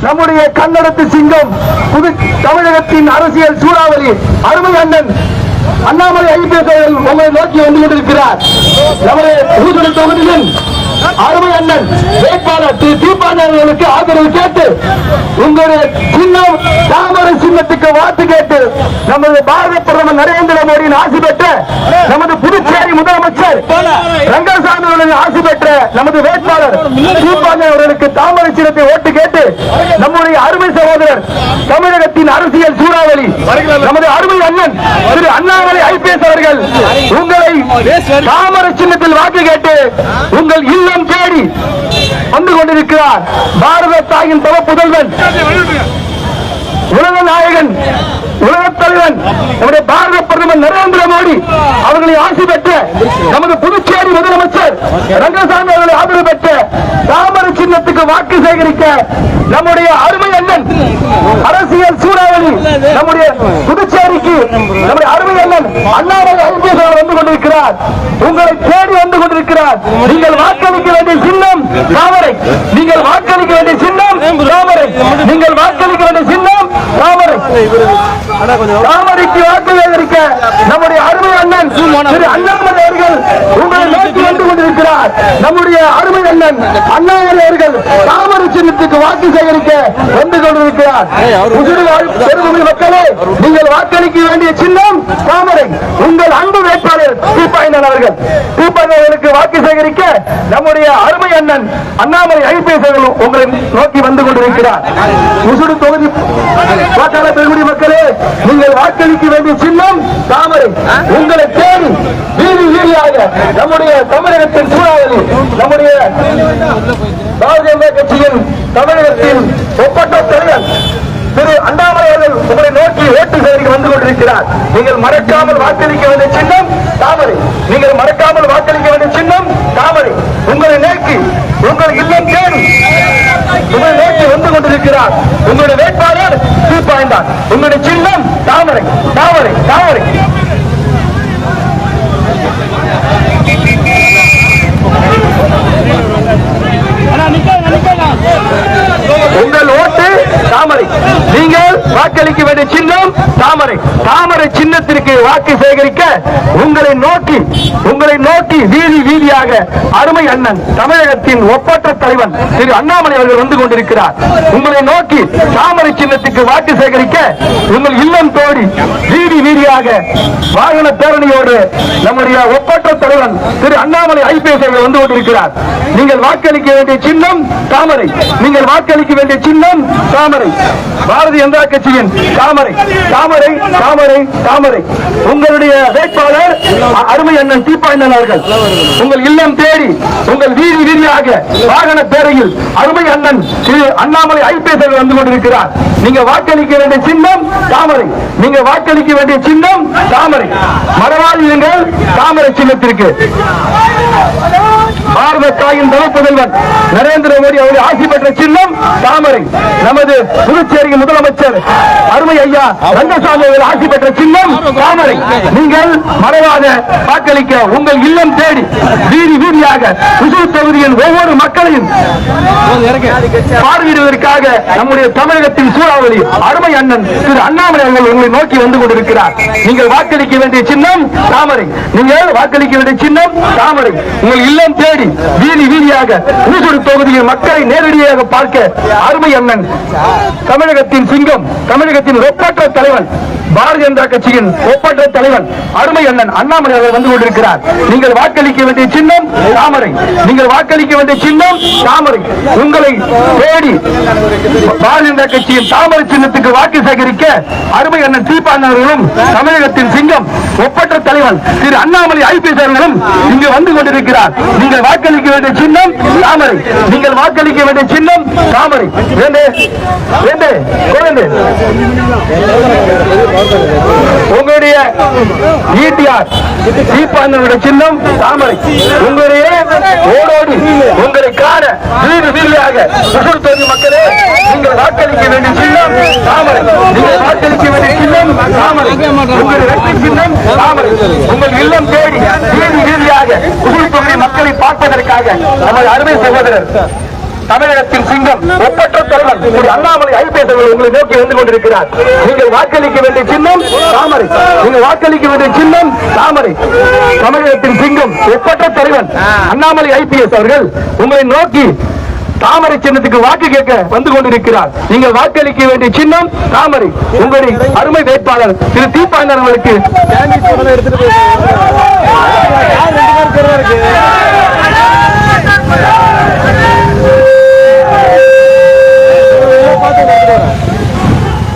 நம்முடைய கன்னடத்து சிங்கம், புது தமிழகத்தின் அரசியல் சூறாவளி அருமை அண்ணன் அண்ணாமலை ஐபிஎஸ் அவர்கள் உங்களை நோக்கி வந்து கொண்டிருக்கிறார். நமது ஊதுவல் தொகுதியின் அருமை அண்ணன் வேட்பாளர் திரு தீபாவளிக்கு ஆதரவு கேட்டு உங்களுடைய சின்னம் தாமரை சின்னத்துக்கு வாக்கு கேட்டு நமது பாரத பிரதமர் நரேந்திர மோடியின் ஆசி பெற்ற நமது புதுச்சேரி முதலமைச்சர் ரங்கசாமி அவர்களின் ஆசி பெற்ற நமது வேட்பாளர் தீபாவளி அவர்களுக்கு தாமரை சின்னத்தை ஓட்டு கேட்டு நம்முடைய அருமை சகோதரர் தமிழகத்தின் அரசியல் சூறாவளி நமது அருமை அண்ணன் திரு அண்ணாமலை ஐபிஎஸ் அவர்கள் உங்களை தாமரை சின்னத்தில் வாக்கு கேட்டு உங்கள் இல்லம் தேடி வந்து கொண்டிருக்கிறார். பாரத தாயின் தவ புதல்வன், உலக நாயகன், உலக தலைவன் நம்முடைய பாரத பிரதமர் நரேந்திர மோடி அவர்களை ஆசி பெற்ற நமது புதுச்சேரி முதலமைச்சர் ரங்கசாமி அவர்களை ஆதரவு பெற்ற தாமரை சின்னத்துக்கு வாக்கு சேகரிக்க நம்முடைய அருமை அண்ணன் அரசியல் சூறாவளி நம்முடைய புதுச்சேரிக்கு நம்முடைய அருமை அண்ணன் அண்ணாமலை ஐபிஎஸ் வந்து கொண்டிருக்கிறார். உங்களை தேடி வந்து கொண்டிருக்கிறார். நீங்கள் வாக்களிக்க வேண்டிய சின்னம் தாமரை. நீங்கள் வாக்களிக்க வேண்டிய சின்னம் தாமரை. நீங்கள் வாக்களிக்க வேண்டிய சின்னம் தாமரை. தாமரைக்கு வாக்கு சேகரிக்க நம்முடைய அருமை அண்ணன் திரு அண்ணாமலை அவர்கள் உங்களை நோக்கி வந்து கொண்டிருக்கிறார். நம்முடைய அருமை அண்ணன் அண்ணாமலை அவர்கள் தாமரை சின்னத்துக்கு வாக்கு சேகரிக்க வந்து கொண்டிருக்கிறார். பெருமை மக்களே, நீங்கள் வாக்களிக்க வேண்டிய சின்னம் தாமரை. உங்கள் அன்பு வேட்பாளர் தீபாவளி அவர்கள் தீபாவளிக்கு வாக்கு சேகரிக்க நம்முடைய அருமை அண்ணன் அண்ணாமலை ஐபிஎஸ் அவர்கள் உங்களை நோக்கி வந்து கொண்டிருக்கிறார். முசுடு தொகுதி வாக்காளர் பெருங்குடி மக்களே, நீங்கள் வாக்களிக்க வேண்டிய சின்னம் தாமரை. உங்களை தேடி வீதி வீதியாக நம்முடைய தமிழகத்தின் சூறாவளி நம்முடைய பாரதிய ஜனதா கட்சியின் தமிழகத்தின் ஒப்பற்ற தலைவர் திரு அண்ணாமலை அவர்கள் உங்களை நோக்கி ஓட்டு சேகரிக்க வந்து கொண்டிருக்கிறார். நீங்கள் மறக்காமல் வாக்களிக்க வேண்டிய சின்னம் தாமரை. நீங்கள் மறக்காமல் வாக்களிக்க வேண்டிய சின்னம் தாமரை. உங்களை நோக்கி உங்கள் இல்லம் தேடி உங்களை நோக்கி வந்து கொண்டிருக்கிறார். உங்களுடைய வேட்பாளர் தீபாய்ந்தான். உங்களுடைய சின்னம் தாமரை. தாமரை தாமரை உங்கள் ஓட்டு தாமரை. நீங்கள் வாக்களிக்க வேண்டிய சின்னம் தாமரை. தாமரை சின்னத்திற்கு வாக்கு சேகரிக்க உங்களை நோக்கி வீதி வீதியாக அருமை அண்ணன் தமிழகத்தின் ஒப்பற்ற தலைவன் திரு அண்ணாமலை அவர்கள் வந்து கொண்டிருக்கிறார். உங்களை நோக்கி தாமரை சின்னத்துக்கு வாக்கு சேகரிக்க உங்கள் இல்லம் தோடி வீதி வீதியாக வாகன பேரணியோடு நம்முடைய ஒப்பற்ற தலைவன் திரு அண்ணாமலை ஐபிஎஸ் அவர்கள் வந்து கொண்டிருக்கிறார். நீங்கள் வாக்களிக்க வேண்டிய சின்னம் தாமரை. நீங்கள் வாக்களிக்க வேண்டிய சின்னம் தாமரை. பாரதிய ஜனதா கட்சியின் தாமரை. தாமரை தாமரை தாமரை. உங்களுடைய வேட்பாளர் அருமை அண்ணன் தீபாவளி அவர்கள் உங்கள் இல்லம் தேடி உங்கள் வீதி வீதியாக வாகன பேரையில் அருமை அண்ணன் திரு அண்ணாமலை ஐபிஎஸ் அவர்கள் வந்து கொண்டிருக்கிறார். நீங்க வாக்களிக்க வேண்டிய சின்னம் தாமரை. நீங்க வாக்களிக்க வேண்டிய சின்னம் தாமரை. மறவாதீர்கள் தாமரை சின்னத்திற்கு. பாரத தாயின் தவ புதல்வன் நரேந்திர மோடி அவருடைய ஆசி பெற்ற சின்னம் தாமரை. நமது புதுச்சேரி முதலமைச்சர் அருமை ஐயா ரங்கசாமி அவர்கள் ஆசி பெற்ற சின்னம் தாமரை. நீங்கள் மறவாத வாக்களிக்க உங்கள் இல்லம் தேடி வீதி வீதியாக புதூர் தொகுதியின் ஒவ்வொரு மக்களையும் பார்வையிடுவதற்காக நம்முடைய தமிழகத்தின் சூறாவளி அருமை அண்ணன் திரு அண்ணாமலை அவர்கள் உங்களை நோக்கி வந்து கொண்டிருக்கிறார். நீங்கள் வாக்களிக்க வேண்டிய சின்னம் தாமரை. நீங்கள் வாக்களிக்க வேண்டிய சின்னம் தாமரை. உங்கள் இல்லம் தேடி வீதி வீதியாக புதுச்சேரி தொகுதியின் மக்களை நேரடியாக பார்க்க அருமை அண்ணன் தமிழகத்தின் சிங்கம், தமிழகத்தின் ஒப்பற்ற தலைவன், பாரதிய ஜனதா கட்சியின் ஒப்பற்ற தலைவன் அருமை அண்ணன் அண்ணாமலை அவர்கள் வந்து கொண்டிருக்கிறார். நீங்கள் வாக்களிக்க வேண்டிய சின்னம் தாமரை. நீங்கள் வாக்களிக்க வேண்டிய சின்னம் தாமரை. உங்களை தேடி பாரதிய ஜனதா கட்சியின் தாமரை சின்னத்துக்கு வாக்கு சேகரிக்க அருமை அண்ணன் தீபாவளி அவர்களும் தமிழகத்தின் சிங்கம் ஒப்பற்ற தலைவன் திரு அண்ணாமலை ஐபிஎஸ் அவர்களும் இங்கு வந்து கொண்டிருக்கிறார். நீங்கள் வாக்களிக்க வேண்டிய சின்னம் தாமரை. நீங்கள் வாக்களிக்க வேண்டிய சின்னம் தாமரை. உங்களுடைய சின்னம் தாமரை. உங்களுடைய ஓடோடி உங்களை காண வீடு வீதியாக மக்களே நீங்கள் வாக்களிக்க வேண்டிய சின்னம் தாமரை. நீங்கள் வாக்களிக்க வேண்டிய சின்னம் தாமரை. உங்களுடைய சின்னம் தாமரை. உங்கள் இல்லம் தேடி வீதி வீதியாக மக்களை பார்ப்பதற்காக நமது அருமை சகோதரர் தமிழகத்தின் சிங்கம் ஒப்பற்ற தலைவர் திரு அண்ணாமலை ஐபிஎஸ் அவர்கள் உங்களை நோக்கி வந்து கொண்டிருக்கிறார். நீங்கள் வாக்களிக்க வேண்டிய சின்னம் தாமரை. நீங்கள் வாக்களிக்க வேண்டிய சின்னம் தாமரை. தமிழகத்தின் சிங்கம் ஒப்பற்ற தலைவர் அண்ணாமலை ஐபிஎஸ் அவர்கள் உங்களை நோக்கி தாமரை சின்னத்துக்கு வாக்கு கேட்க வந்து கொண்டிருக்கிறார். நீங்கள் வாக்களிக்க வேண்டிய சின்னம் தாமரை. உங்களுடைய அருமை வேட்பாளர் திரு தீபாயனர் அவர்களுக்கு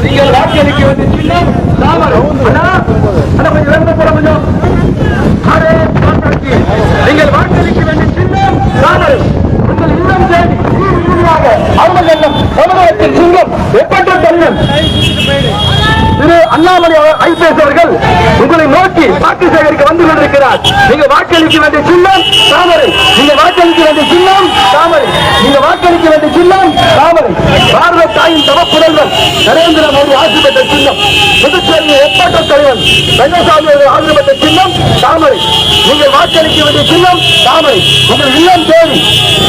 நீங்கள் வாக்களிக்க வேண்டிய சின்னம் தாமரை. நீங்கள் வாக்களிக்க வேண்டிய சின்னம் தாமரை. உங்கள் இல்லம் தேடி தமிழகத்தின் சிங்கம் எப்பட்ட தலைவர் திரு அண்ணாமலை ஐபிஎஸ் அவர்கள் உங்களை நோக்கி வாக்கு சேகரிக்க வந்து கொண்டிருக்கிறார். நீங்க வாக்களிக்க வேண்டிய சின்னம் தாமரை. நீங்க வாக்களிக்க வேண்டிய சின்னம் தாமரை. நீங்க வாக்களிக்க வேண்டிய சின்னம் தாமரை. பாரத தாயின் தவப்புதல்வர் நரேந்திர மோடி ஆட்சி பெற்ற சின்னம். புதுச்சேரி எப்பட்ட தலைவர் ரங்கசாமி அவர்கள் ஆட்சி பெற்ற சின்னம் தாமரை. நீங்கள் வாக்களிக்க வேண்டிய சின்னம் தாமரை. உங்கள் இல்லம் தேடி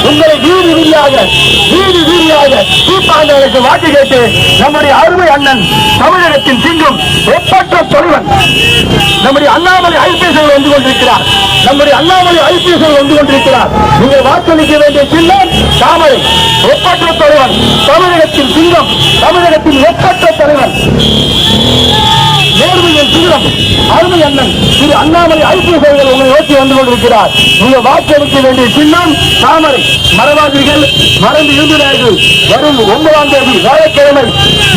உங்களை வீதி வீதியாக தீபாவளிக்கு வாக்கு கேட்டு நம்முடைய அருமை அண்ணன் தமிழகத்தின் சிங்கம் ஒப்பற்ற தலைவன் நம்முடைய அண்ணாமலை ஐபிஎஸ் வந்து கொண்டிருக்கிறார். நம்முடைய அண்ணாமலை ஐபிஎஸ் வந்து கொண்டிருக்கிறார். நீங்கள் வாக்களிக்க வேண்டிய சின்னம் தாமரை. ஒப்பற்ற தலைவன் தமிழகத்தின் சிங்கம், தமிழகத்தின் ஒப்பற்ற தலைவன் நேர்மையின் சிங்கம் அருமை அண்ணன் திரு அண்ணாமலை ஐபிஎஸ் அவர்கள் உங்களை நோக்கி வந்து கொண்டிருக்கிறார். நீங்கள் வாக்களிக்க வேண்டிய சின்னம் தாமரை. மறவாதீர்கள், மறந்து இருந்தினார்கள். வரும் 9ஆம் தேதி வியாழக்கிழமை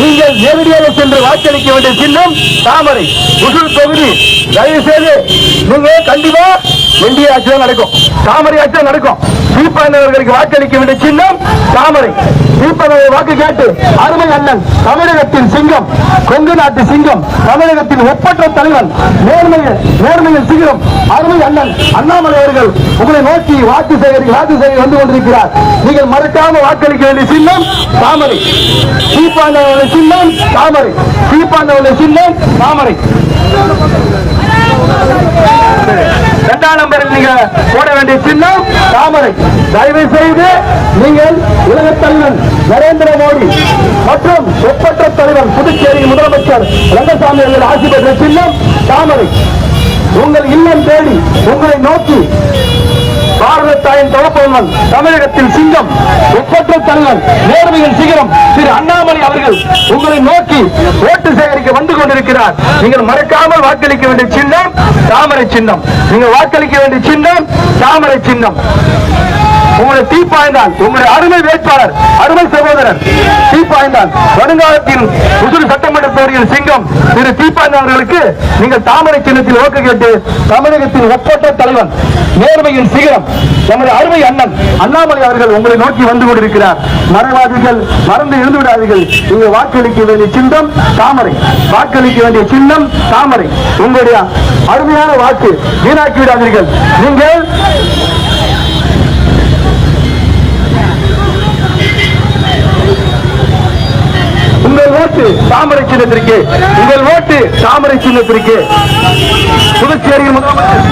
நீங்கள் நேரடியாக சென்று வாக்களிக்க வேண்டிய சின்னம் தாமரை. உசுல் தொகுதி தயவு செய்து நீங்க கண்டிப்பா என்டிஏ ஆட்சி தான் நடக்கும், தாமரை ஆட்சி தான் நடக்கும். தீபாவளிக்கு வாக்களிக்க வேண்டிய சின்னம் தாமரை. தீபாவளி வாக்கு கேட்டு அருமை அண்ணன் தமிழகத்தின் சிங்கம், கொங்கு நாட்டு சிங்கம், தமிழகத்தின் ஒப்பற்ற தலைவன், நேர்மையில் சிங்கம் அருமை அண்ணன் அண்ணாமலை அவர்கள் உங்களை நோக்கி வாக்கு சேகரி வந்து கொண்டிருக்கிறார். நீங்கள் மறக்காம வாக்களிக்க வேண்டிய சின்னம் தாமரை. தீபாவளி சின்னம் தாமரை. தீபாவளி சின்னம் தாமரை. 2ஆம் நம்பரில் நீங்க போட வேண்டிய சின்னம் தாமரை. தயவு செய்து நீங்கள் உலக தலைவர் நரேந்திர மோடி மற்றும் ஒப்பற்ற தலைவர் புதுச்சேரி முதலமைச்சர் ரங்கசாமி அவர்கள் ஆட்சி பெற்ற சின்னம் தாமரை. உங்கள் இல்லம் தேடி உங்களை நோக்கி பாரத தாயின் தவப்பவன் தமிழகத்தின் சிங்கம் ஒப்பற்ற தலைவர் நேர்மையின் சிகரம் திரு அண்ணாமலை அவர்கள் உங்களை நோக்கி ஓட்டு சேகரிக்க வந்து கொண்டிருக்கிறார். நீங்கள் மறக்காமல் வாக்களிக்க வேண்டிய சின்னம் தாமரை சின்னம். நீங்கள் வாக்களிக்க வேண்டிய சின்னம் தாமரை சின்னம். உங்களுடைய தீப்பாய்ந்தான் உங்களுடைய அருமை வேட்பாளர், அருமை சகோதரர் தீப்பாய்ந்தான் வருங்காலத்தின் புதுச்சேரி சட்டமன்ற தொகுதியின் சிங்கம் திரு தீப்பாய்ந்தான் அவர்களுக்கு நீங்கள் தாமரை சின்னத்தில் வாக்கு கேட்டு தமிழகத்தின் ஒப்பற்ற தலைவன் நேர்மையின் சிகரம் நம்முடைய அருமை அண்ணன் அண்ணாமலை அவர்கள் உங்களை நோக்கி வந்து கொண்டிருக்கிறார். மறவாதிகள், மறந்து இருந்து விடாதீர்கள். நீங்கள் வாக்களிக்க வேண்டிய சின்னம் தாமரை. வாக்களிக்க வேண்டிய சின்னம் தாமரை. உங்களுடைய அருமையான வாக்கு வீணாக்கி விடாதீர்கள். நீங்கள் உங்கள் ஓட்டு தாமரை சின்னத்திற்கு, உங்கள் ஓட்டு தாமரை சின்னத்திற்கு. புதுச்சேரியில் முதலமைச்சர்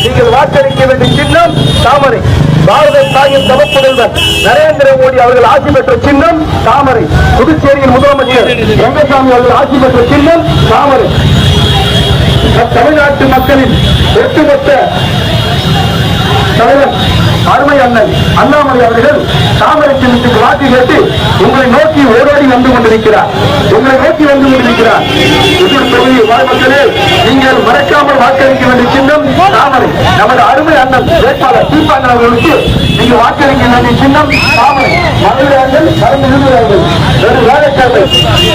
நீங்கள் வாக்களிக்க வேண்டிய சின்னம் தாமரை. பாரத தாயின் தவப்புதல்வர் நரேந்திர மோடி அவர்கள் ஆட்சி பெற்ற சின்னம் தாமரை. புதுச்சேரியில் முதலமைச்சர் ரங்கசாமி அவர்கள் ஆட்சி பெற்ற சின்னம் தாமரை. தமிழ்நாட்டு மக்களின் ஒட்டுமொத்த தலைவர் அருமை அண்ணன் அண்ணாமலை அவர்கள் தாமரை சின்னத்துக்கு வாக்கு கேட்டு உங்களை நோக்கி ஓடோடி வந்து கொண்டிருக்கிறார். உங்களை நோக்கி வந்து கொண்டிருக்கிறார். மக்களே, நீங்கள் மறக்காமல் வாக்களிக்க வேண்டிய சின்னம் தாமரை. நமது அருமை அண்ணன் வேட்பாளர் தீபாவளி அவர்களுக்கு நீங்கள் வாக்களிக்க வேண்டிய சின்னம் தாமரை. மதுரையார்கள் கடந்து விரும்புகிறார்கள். வெறும் வியாழக்கிழமை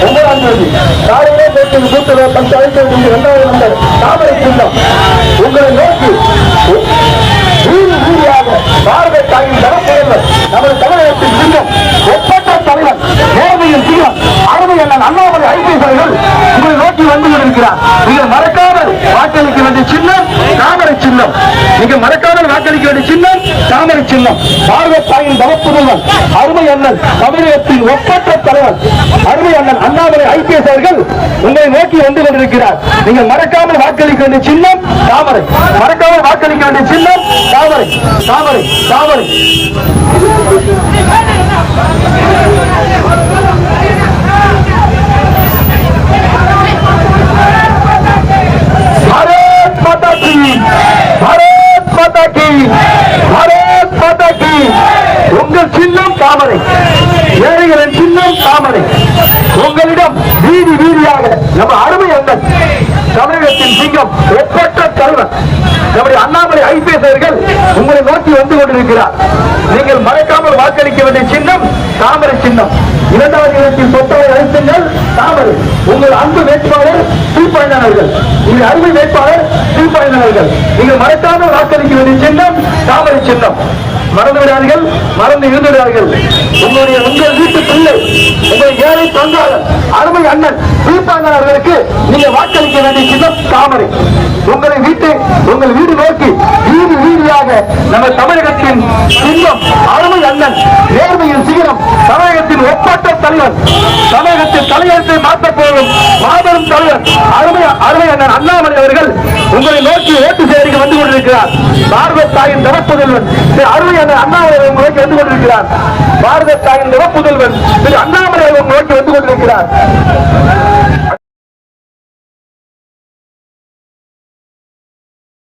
9ஆம் தேதி காலையிலே கூட்டுறவு பஞ்சாயத்து 2வது நம்பர் தாமரை சின்னம் உங்களை நோக்கி பாரத தாயின் தரப்புதல்வர் நமது தமிழகத்தின் சிங்கம் ஒப்பற்ற தலைவர் நேர்மையின் சிங்கம் அருமை அண்ணன் அண்ணாமலை ஐபிஎஸ் அவர்கள் உங்களை நோக்கி வந்து கொண்டிருக்கிறார். நீங்கள் மறக்காமல் வாக்களிக்க வேண்டிய சின்னம் தாமரை சின்னம். நீங்கள் மறக்காமல் வாக்களிக்க வேண்டிய சின்னம் தாமரை சின்னம் பாரத தாயின் தவப்புதல்வன் அருமை அண்ணன் தமிழகத்தின் ஒப்பற்ற தலைவர் அருமை அண்ணன் அண்ணாமலை ஐபிஎஸ் அவர்கள் உங்களை நோக்கி வந்து கொண்டிருக்கிறார். நீங்கள் மறக்காமல் வாக்களிக்க வேண்டிய சின்னம் தாமரை. மறக்காமல் வாக்களிக்க வேண்டிய சின்னம் தாமரை. தாமரை தாமரை भारत माता की, भारत माता की, भारत माता की. உங்கள் சின்னம் தாமரை, ஏழைகளின் சின்னம் தாமரை. உங்களிடம் வீதி வீதியாக நம்ம அருமை அண்ணன் தமிழகத்தின் சிங்கம் ஒப்பற்ற தலைவர் நம்முடைய அண்ணாமலை ஐபிஎஸ் அவர்கள் உங்களை நோக்கி வந்து கொண்டிருக்கிறார். நீங்கள் மறக்காமல் வாக்களிக்க வேண்டிய சின்னம் தாமரை சின்னம். இரண்டாவது இடத்தில் சொத்தவை அழுத்துங்கள் தாமரை. உங்கள் அன்பு வேட்பாளர் தீப்பாய்ந்தான் அவர்கள், உங்கள் அருமை வேட்பாளர் தீப்பாய்ந்தான் அவர்கள். நீங்கள் மறக்காமல் வாக்களிக்க வேண்டிய சின்னம் தாமரை சின்னம். மறந்து விடாதீர்கள், மறந்து இருந்து விடாதீர்கள். உங்கள் வீட்டு பிள்ளை, உங்கள் ஏழை பங்காளர் அருமை அண்ணன் தீப்பாய்ந்தான் அவர்களுக்கு நீங்க வாக்களிக்க வேண்டிய சின்னம் தாமரை. உங்கள் வீடு நோக்கி வீதி வீதியாக நம்ம தமிழகத்தின் சின்னம் அருமை அண்ணன் நேர்மையின் சிகரம் தமிழகத்தின் ஒப்பற்ற தலைவர், தமிழகத்தின் தலையெழுத்தை மாற்றப் போகும் மாபெரும் தலைவர் அருமை அண்ணன் அண்ணாமலை அவர்கள் உங்களை நோக்கி ஓட்டு சேரிக்க வந்து கொண்டிருக்கிறார். பாரத தாயின் தவப்புதல்வன் அருமை அண்ணன் அண்ணாமலை அவர்கள் நோக்கி வந்து கொண்டிருக்கிறார். பாரத தாயின் தவப்புதல்வன் அண்ணாமலை அவர்கள் நோக்கி வந்து கொண்டிருக்கிறார்.